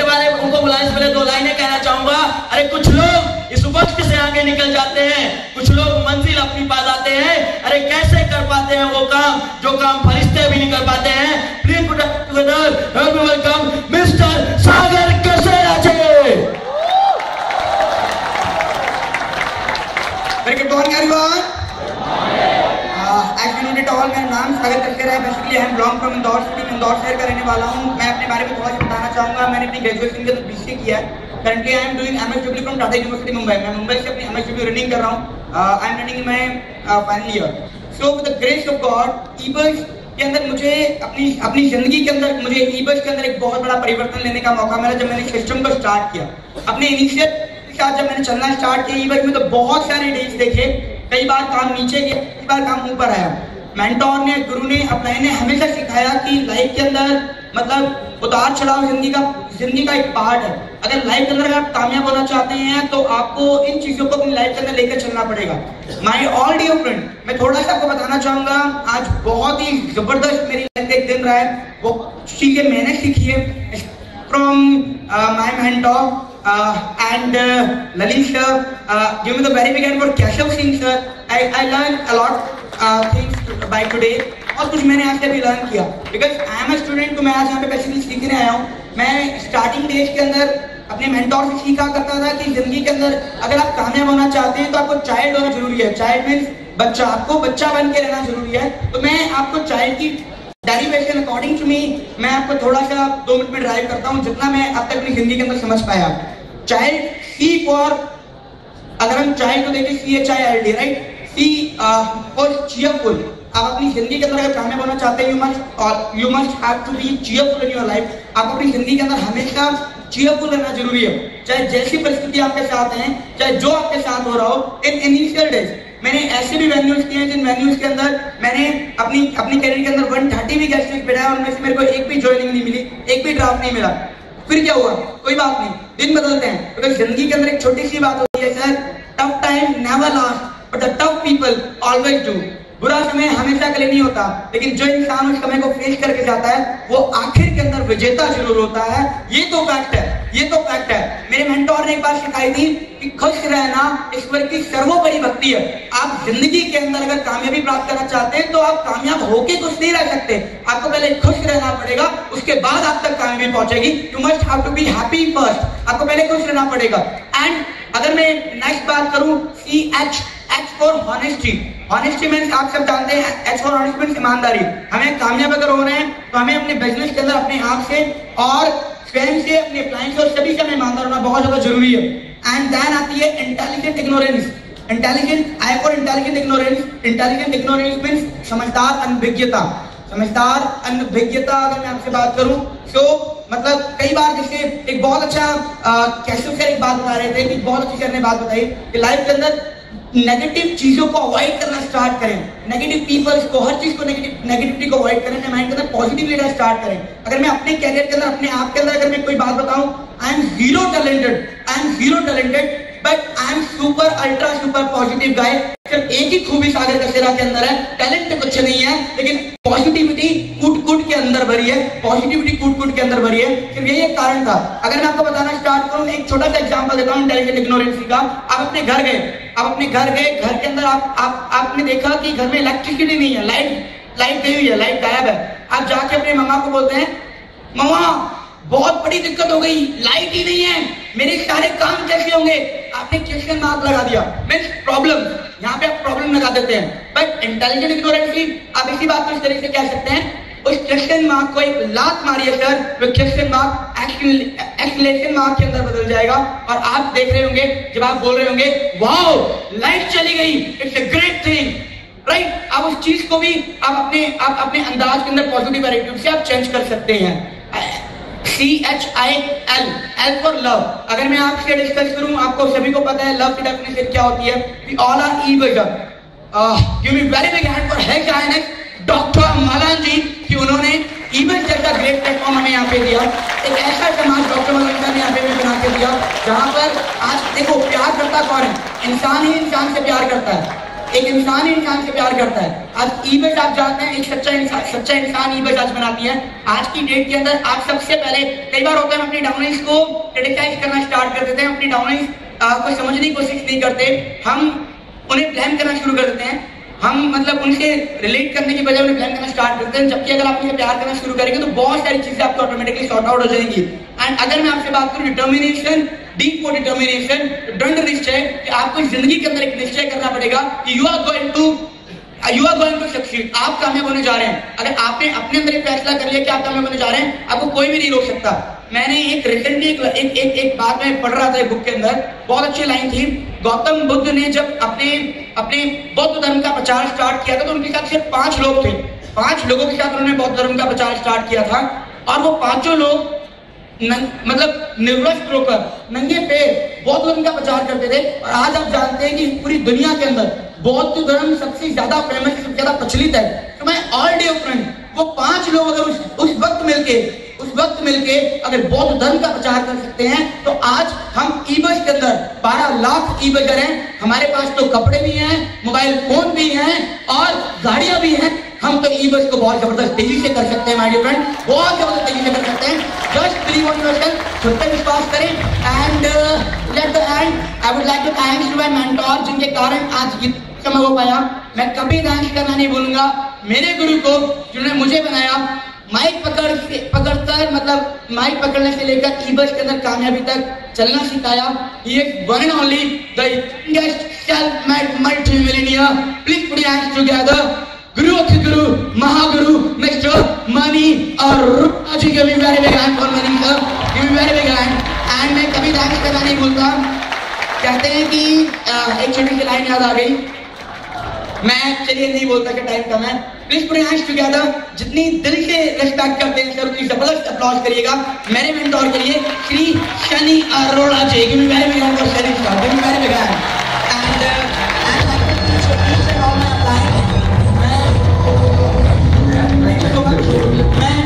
वाले उनको बुलाने से पहले 2 लाइनें कहना चाहूंगा। अरे कुछ लोग इस वक्त से आगे निकल जाते हैं, कुछ लोग मंजिल अपनी पा जाते हैं। अरे कैसे कर पाते हैं वो काम जो काम फरिश्ते भी नहीं कर पाते हैं। Please put up together, help me welcome mister Sagar कसेराचे। Very good morning everyone. As you know it all, मेरा नाम सागर कसेरा है। Basically I am belong from Indore city, Indore शहर का रहने वाला हूँ। मैं अपने बारे में थोड़ा सा बताना चाहूँगा। मैंने अपनी ग्रेजुएशन के अंदर बीसीए किया है। Currently I am doing MSW from Tata university Mumbai. मैं मुंबई से अपनी एमएसडब्ल्यू रनिंग कर रहा हूँ। I am running my final year. So with the grace of God, ईबर्स के अंदर मुझे अपनी जिंदगी के अंदर मुझे ईबर्स के अंदर एक बहुत बड़ा परिवर्तन लेने का मौका मिला जब मैंने सिस्टम को स्टार्ट किया। अपने इनिशियल के साथ जब मैंने चलना स्टार्ट किया ईबर्स में, तो बहुत सारे डेज देखे। कई बार काम नीचे गया, कई बार काम ऊपर आया। मेंटोर ने, गुरु ने, अपने ने हमेशा सिखाया कि लाइफ के अंदर मतलब उतार चढ़ाव जिंदगी का एक पार्ट है। अगर लाइफ के अंदर आप कामयाब होना चाहते हैं तो आपको इन चीजों को अपनी लाइफ के अंदर लेकर चलना पड़ेगा। माय ऑल डियर फ्रेंड, मैं थोड़ा सा आपको बताना चाहूंगा। आज बहुत ही जबरदस्त मेरी लाइफ का एक दिन रहा है। वो चीजें मैंने सीखी है from my mentor and Lalish sir, give me the very big hand for Keshav Singh sir. I learned a lot things by today. और कुछ मैंने आज से भी लर्न किया because I am a student। तो मैं आज यहाँ पे बेसिकली सीखने आया हूँ। मैं स्टार्टिंग डेज के अंदर अपने मेंटोर से सीखा करता था कि जिंदगी के अंदर अगर आप कामयाब होना चाहते हैं तो आपको चाइल्ड होना जरूरी है। चाइल्ड मीन्स बच्चा, आपको बच्चा बन के रहना जरूरी है। तो मैं आपको चाइल्ड की डेरिवेशन अकॉर्डिंग टू मी मैं आपको थोड़ा सा 2 मिनट में ड्राइव करता हूँ जितना मैं अब तक अपनी जिंदगी के अंदर समझ पाया। चाइल्ड, सी फॉर, अगर हम चाइल्ड को देखें CHILD, right, C for cheerful. आप अपनी जिंदगी के अंदर अगर कामयाब होना चाहते हैं you must have to be cheerful in your life. आप अपनी जिंदगी के अंदर हमेशा चीयरफुल रहना जरूरी है, चाहे जैसी परिस्थिति आपके साथ है, चाहे जो आपके साथ हो रहा हो। इन इनिशियल डेज मैंने ऐसे भी वेन्यूज किए हैं जिन वेन्यूज के अंदर मैंने अपनी करियर के अंदर 130 भी गेस्ट लिस्ट बिठाया और उनमें से मेरे को एक भी ज्वाइनिंग नहीं मिली, एक भी ड्राफ्ट नहीं मिला। फिर क्या हुआ? कोई बात नहीं, दिन बदलते हैं। तो जिंदगी के अंदर एक छोटी सी बात होती है sir, tough time never last but the tough people always do. बुरा समय हमेशा के लिए नहीं होता, लेकिन जो इंसान उस समय को फेस करके जाता है वो आखिर के अंदर विजेता जरूर होता है। ये तो फैक्ट है, ये तो फैक्ट है। मेरे मेंटोर ने एक बात सिखाई थी कि खुश रहना ईश्वर की सर्वोपरि भक्ति है। आप जिंदगी के अंदर अगर कामयाबी प्राप्त करना चाहते हैं तो आप कामयाब होके कुछ नहीं रह सकते। आपको पहले खुश रहना पड़ेगा, उसके बाद आप तक कामयाबी पहुंचेगी। You must have to be happy first. आपको पहले खुश रहना पड़ेगा। एंड अगर मैं नेक्स्ट बात करूं, H for honesty. Honesty means आप सब जानते हैं, H फॉर हॉनेस्टी मीन्स ईमानदारी। हमें कामयाब अगर हो रहे हैं तो हमें अपने बिजनेस के अंदर अपने आप से और स्वयं से, अपने क्लाइंट से और सभी से ईमानदार होना बहुत ज्यादा जरूरी है। एंड देन आती है intelligent ignorance. Intelligent, I for intelligent ignorance. Intelligent ignorance means समझदार अनभिज्ञता। समझदार अनभिज्ञता अगर मैं आपसे बात करूं तो मतलब कई बार जैसे एक बहुत अच्छा कैसे सर एक बात बता रहे थे कि बहुत अच्छी सर ने बात बताई कि लाइफ के अंदर नेगेटिव चीजों को अवॉइड करना स्टार्ट करें। नेगेटिव पीपल्स को, हर चीज को, नेगेटिविटी को अवॉइड करें, अपने माइंड के अंदर पॉजिटिव लेना स्टार्ट करें। अगर मैं अपने कैरियर के अंदर, अपने आप के अंदर अगर मैं कोई बात बताऊं, I am zero talented but I am super ultra super positive guy. सिर्फ एक ही खूबी सागर कसेरा के अंदर है, टैलेंट कुछ नहीं है, लेकिन पॉजिटिविटी कूट के अंदर भरी है। पॉजिटिविटी कूट के अंदर भरी है। सिर्फ यही एक कारण था। अगर मैं आपको बताना स्टार्ट करूं, एक छोटा सा एग्जांपल देता हूं इंटेलिजेंट इग्नोरेंसी का। आप अपने घर गए, घर के अंदर आपने देखा कि घर में इलेक्ट्रिसिटी नहीं है, लाइट गई हुई है, लाइट गायब है। आप जाके अपने मम्मा को बोलते हैं, मम्मा बहुत बड़ी दिक्कत हो गई, लाइट ही नहीं है, मेरे सारे काम कैसे होंगे? आपने क्वेश्चन मार्क लगा दिया, मींस प्रॉब्लम। यहाँ पे आप प्रॉब्लम लगा देते हैं। बट इंटेलिजेंट इग्नोरेंसी, आप इसी बात को इस तरीके से कह सकते हैं, उस क्वेश्चन मार्क को एक लात मारिए सर, वो क्वेश्चन मार्क एक्सक्लेमेशन मार्क के अंदर बदल जाएगा। और आप देख रहे होंगे, जब आप बोल रहे होंगे वाओ लाइट चली गई, it's a great thing, right. आप उस चीज को भी आप अपने अंदाज के अंदर पॉजिटिव एटीट्यूड से आप चेंज कर सकते हैं। CHIL, L for love. अगर मैं आपसे डिस्कस करूं, आपको सभी को पता है लव की डेफिनेशन क्या होती है। We all are eager. Give me very big hand for His Highness doctor Malan ji कि उन्होंने इवेंट जैसा ग्रेट प्लेटफॉर्म हमें यहाँ पे दिया। एक ऐसा समाज डॉक्टर मलान साहब ने यहाँ पे बना के दिया जहाँ पर आज देखो प्यार करता कौन है? इंसान ही इंसान से प्यार करता है। एक इंसान इंसान से प्यार करता है। आज ईबेस आप जानते हैं, एक सच्चा इंसान ईबेस आज बनाती है। आज की डेट के अंदर आप सबसे पहले, कई बार होता है हम अपनी डाउनलाइंस को क्रिटिसाइज करना स्टार्ट कर देते हैं, अपनी डाउनलाइंस को समझने की कोशिश नहीं करते, हम उन्हें ब्लेम करना शुरू कर देते हैं, हम मतलब उनसे रिलेट करने की बजाय उन्हें ब्लेम करना स्टार्ट करते हैं। जबकि अगर आप उनसे प्यार करना शुरू करेंगे तो बहुत सारी चीजें आपको ऑटोमेटिकली सॉर्ट आउट हो जाएंगी। एंड अगर मैं आपसे बात करूं डिटर्मिनेशन, डीप फॉर डिटर्मिनेशन, दृढ़ निश्चय, कि आपको जिंदगी के अंदर एक निश्चय करना पड़ेगा कि you are going to succeed, आप कामयाब होने जा रहे हैं। अगर आपने अपने अंदर एक फैसला कर लिया कि आप कामयाब होने जा रहे हैं, आपको कोई भी नहीं रोक सकता। मैंने एक रिसेंटली एक बात मैं पढ़ रहा था एक बुक के अंदर, बहुत अच्छी लाइन थी। गौतम बुद्ध ने जब अपने बौद्ध धर्म का प्रचार स्टार्ट किया था तो उनके साथ सिर्फ 5 लोग थे। 5 लोगों के साथ उन्होंने बौद्ध धर्म का प्रचार स्टार्ट किया था और वो 5 लोग मतलब निर्वस्त्र होकर नंगे पैर बौद्ध धर्म का प्रचार करते थे। और आज आप जानते हैं कि पूरी दुनिया के अंदर बौद्ध धर्म सबसे ज्यादा फेमस, सबसे ज्यादा प्रचलित है। तो मैं ऑल डे फ्रेंड, वो 5 लोग अगर उस वक्त मिलके अगर बौद्ध धर्म का प्रचार कर सकते हैं तो आज हम ईबस के अंदर 12 लाख ईबजर हैं। हमारे पास तो कपड़े भी हैं, मोबाइल फोन भी हैं और गाड़ियां भी हैं। हम तो ईबस को बहुत जबरदस्त तेजी से कर सकते हैं माय डियर फ्रेंड, बहुत जबरदस्त तेजी से कर सकते हैं। जस्ट बिलीव ऑन योरसेल्फ, खुद पे विश्वास करें। And let the end I would like to thanks to my mentor, जिनके कारण आज ये समय हो पाया। मैं कभी थैंक्स करना नहीं भूलूंगा मेरे गुरु को, जिन्होंने मुझे बनाया। माइक पकड़कर मतलब माइक पकड़ने से लेकर ईबस के अंदर कामयाबी तक चलना सिखाया। ये one and only the youngest self-made multi-millionaire. Please put your hands together. गुरु के गुरु, महागुरु mister Mani Arora ji, give me very big hand for Mani sir, give me very big hand. And मैं कभी थैंक्स करना नहीं भूलता। कहते हैं कि एक छोटी सी लाइन याद आ गई, मैं चलिए नहीं बोलता कि टाइम कम है। Please put your hands together. जितनी दिल से रिस्पेक्ट करते हैं सर, उतनी जबरदस्त अप्लॉज करिएगा मेरे मेंटोर के लिए, Shri Shani Arora ji. Give me very big hand for Shani sir, give me very big hand. मैं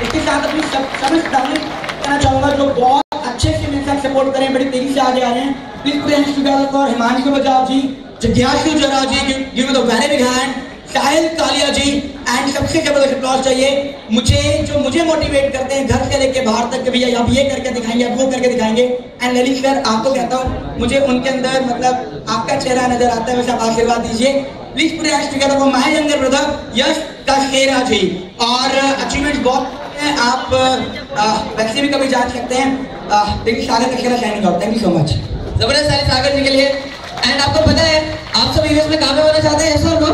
इसके साथ अपनी समस्त डाउनलोड करना चाहूंगा जो बहुत अच्छे से मेरे साथ सपोर्ट करें, बड़ी तेजी से आगे आ रहे हैं। Please put your hands together for Himanshu Bajaj ji, जिज्ञासु Jara ji, give me the very big hand. Sahil Kalia ji. And सबसे जबरदस्त अप्लॉज चाहिए मुझे मोटिवेट करते हैं घर से लेके बाहर तक, भैया आप ये करके दिखाएंगे, आप वो करके दिखाएंगे। एंड ललित सर, आपको कहता हूँ मुझे उनके अंदर मतलब आपका चेहरा नजर आता है, वैसे आप आशीर्वाद दीजिए। Please put your hands together for my younger brother Yash Kashera ji. और अचीवमेंट्स बहुत हैं, आप वैसे भी कभी जान सकते हैं। देखिए Sagar Kashera shining out. Thank you so much. जबरदस्त सागर जी के लिए। एंड आपको पता है आप सब यूएस में कामयाब होना चाहते हैं, ऐसा नो?